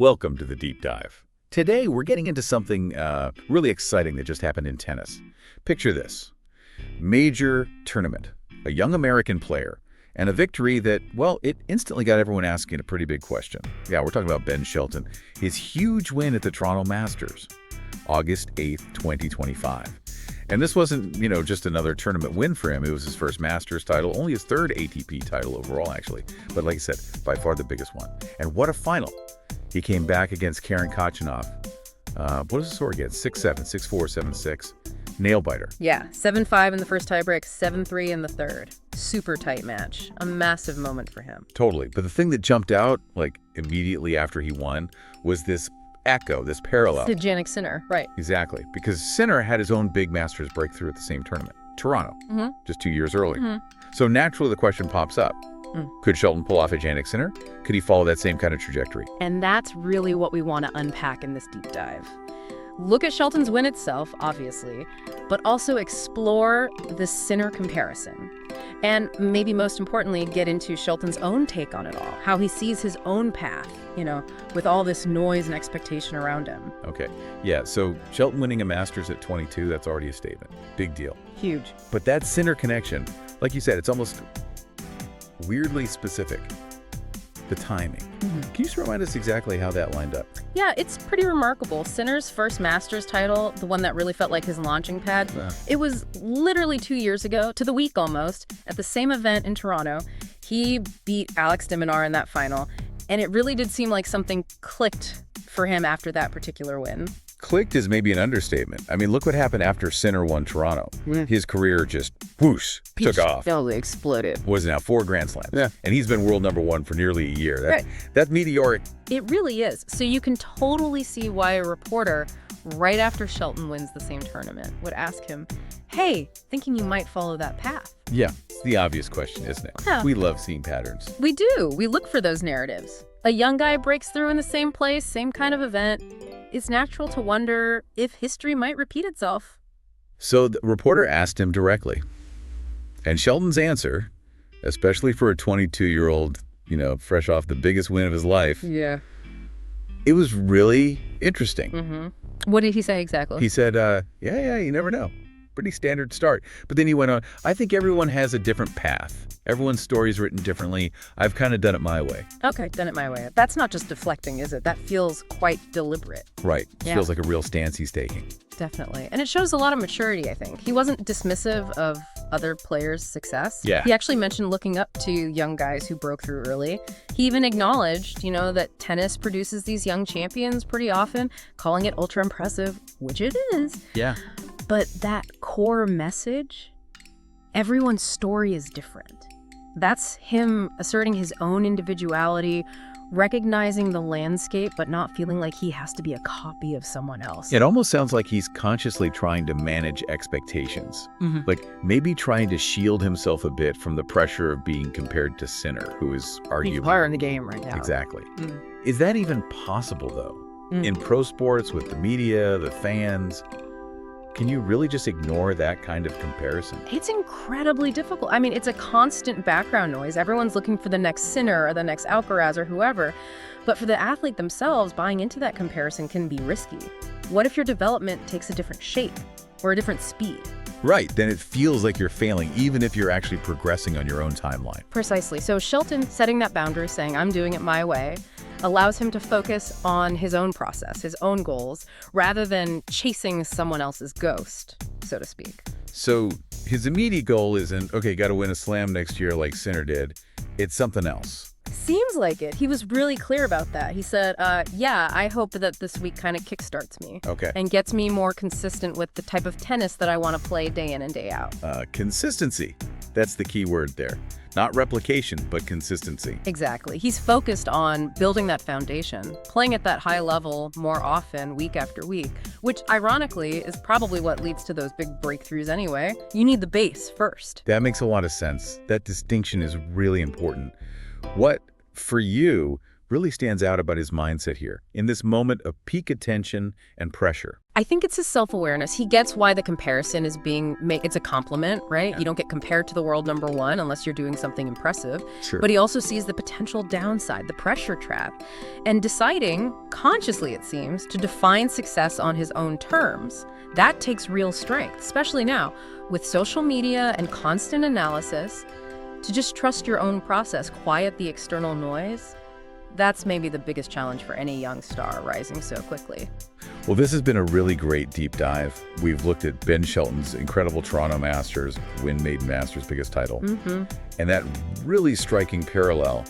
Welcome to the Deep Dive. Today, we're getting into something really exciting that just happened in tennis. Picture this. Major tournament, a young American player, and a victory that, well, it instantly got everyone asking a pretty big question. Yeah, we're talking about Ben Shelton. His huge win at the Toronto Masters, August 8th, 2025. And this wasn't, just another tournament win for him. It was his first Masters title, only his third ATP title overall, actually. But like I said, by far the biggest one. And what a final. He came back against Karen Khachanov. What is the score again? 6-7, 6-4, 7-6. Nail-biter. Yeah, 7-5 in the first tiebreak, 7-3 in the third. Super tight match. A massive moment for him. Totally. But the thing that jumped out, immediately after he won, was this echo, this parallel. It's Jannik Sinner, right. Exactly. Because Sinner had his own big Masters breakthrough at the same tournament. Toronto. Just 2 years earlier. So naturally the question pops up. Could Shelton pull off a Jannik Sinner? Could he follow that same kind of trajectory? And that's really what we want to unpack in this deep dive. Look at Shelton's win itself, obviously, but also explore the Sinner comparison. And maybe most importantly, get into Shelton's own take on it all, how he sees his own path, with all this noise and expectation around him. Okay. Yeah, so Shelton winning a Masters at 22, that's already a statement. Big deal. Huge. But that Sinner connection, like you said, it's almost weirdly specific. The timing. Can you just remind us exactly how that lined up? Yeah, it's pretty remarkable. Sinner's first Masters title, the one that really felt like his launching pad, it was literally 2 years ago, to the week almost, at the same event in Toronto. He beat Alex de Minaur in that final, and it really did seem like something clicked for him after that particular win. Clicked is maybe an understatement. I mean, look what happened after Sinner won Toronto. His career just, whoosh, took off. Totally exploded. Was now 4 Grand Slams. Yeah. And he's been world #1 for nearly a year. That's meteoric. It really is. So you can totally see why a reporter, right after Shelton wins the same tournament, would ask him, hey, thinking you might follow that path. Yeah, it's the obvious question, isn't it? Yeah. We love seeing patterns. We do. We look for those narratives. A young guy breaks through in the same place, same kind of event. It's natural to wonder if history might repeat itself. So the reporter asked him directly. And Shelton's answer, especially for a 22-year-old, fresh off the biggest win of his life, it was really interesting. What did he say exactly? He said, yeah, you never know. Pretty standard start. But then he went on, I think everyone has a different path. Everyone's story's written differently. I've kind of done it my way. Okay, done it my way. That's not just deflecting, is it? That feels quite deliberate. Right. Yeah. Feels like a real stance he's taking. Definitely. And it shows a lot of maturity, I think. He wasn't dismissive of other players' success. Yeah. He actually mentioned looking up to young guys who broke through early. He even acknowledged, that tennis produces these young champions pretty often, calling it ultra impressive, which it is. Yeah. But that core message, everyone's story is different. That's him asserting his own individuality, recognizing the landscape, but not feeling like he has to be a copy of someone else. It almost sounds like he's consciously trying to manage expectations. Like maybe trying to shield himself a bit from the pressure of being compared to Sinner, who is arguably... He's higher in the game right now. Exactly. Is that even possible, though? In pro sports, with the media, the fans... Can you really just ignore that kind of comparison? It's incredibly difficult. I mean, it's a constant background noise. Everyone's looking for the next Sinner or the next Alcaraz or whoever. But for the athlete themselves, buying into that comparison can be risky. What if your development takes a different shape or a different speed? Right, then it feels like you're failing, even if you're actually progressing on your own timeline. Precisely. So Shelton setting that boundary, saying, I'm doing it my way, allows him to focus on his own process, his own goals, rather than chasing someone else's ghost, so to speak. So his immediate goal isn't, okay, got to win a slam next year like Sinner did. It's something else. Seems like it. He was really clear about that. He said, yeah, I hope that this week kind of kickstarts me. Okay. And gets me more consistent with the type of tennis that I want to play day in and day out. Consistency. That's the key word there. Not replication, but consistency. Exactly. He's focused on building that foundation, playing at that high level more often, week after week, which ironically is probably what leads to those big breakthroughs anyway. You need the base first. That makes a lot of sense. That distinction is really important. What, for you, really stands out about his mindset here, in this moment of peak attention and pressure? I think it's his self-awareness. He gets why the comparison is being made. It's a compliment, right? Yeah. You don't get compared to the world number one unless you're doing something impressive. Sure. But he also sees the potential downside, the pressure trap, and deciding, consciously it seems, to define success on his own terms. That takes real strength, especially now, with social media and constant analysis. To just trust your own process, quiet the external noise. That's maybe the biggest challenge for any young star rising so quickly. Well, this has been a really great deep dive. We've looked at Ben Shelton's incredible Toronto Masters, win Maiden Masters' biggest title, and that really striking parallel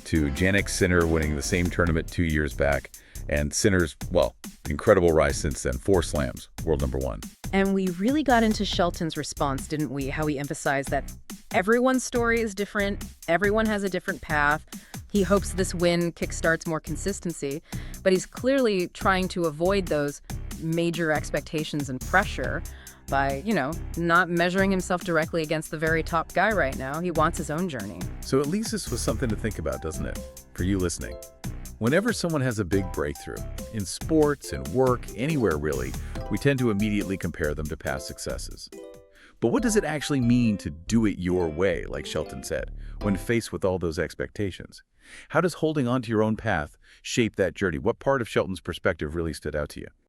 to Jannik Sinner winning the same tournament 2 years back, and Sinner's, well, incredible rise since then, 4 slams, world number 1. And we really got into Shelton's response, didn't we? How he emphasized that everyone's story is different, everyone has a different path. He hopes this win kickstarts more consistency, but he's clearly trying to avoid those major expectations and pressure by, not measuring himself directly against the very top guy right now. He wants his own journey. So at least this was something to think about, doesn't it? For you listening. Whenever someone has a big breakthrough, in sports, in work, anywhere really, we tend to immediately compare them to past successes. But what does it actually mean to do it your way, like Shelton said, when faced with all those expectations? How does holding on to your own path shape that journey? What part of Shelton's perspective really stood out to you?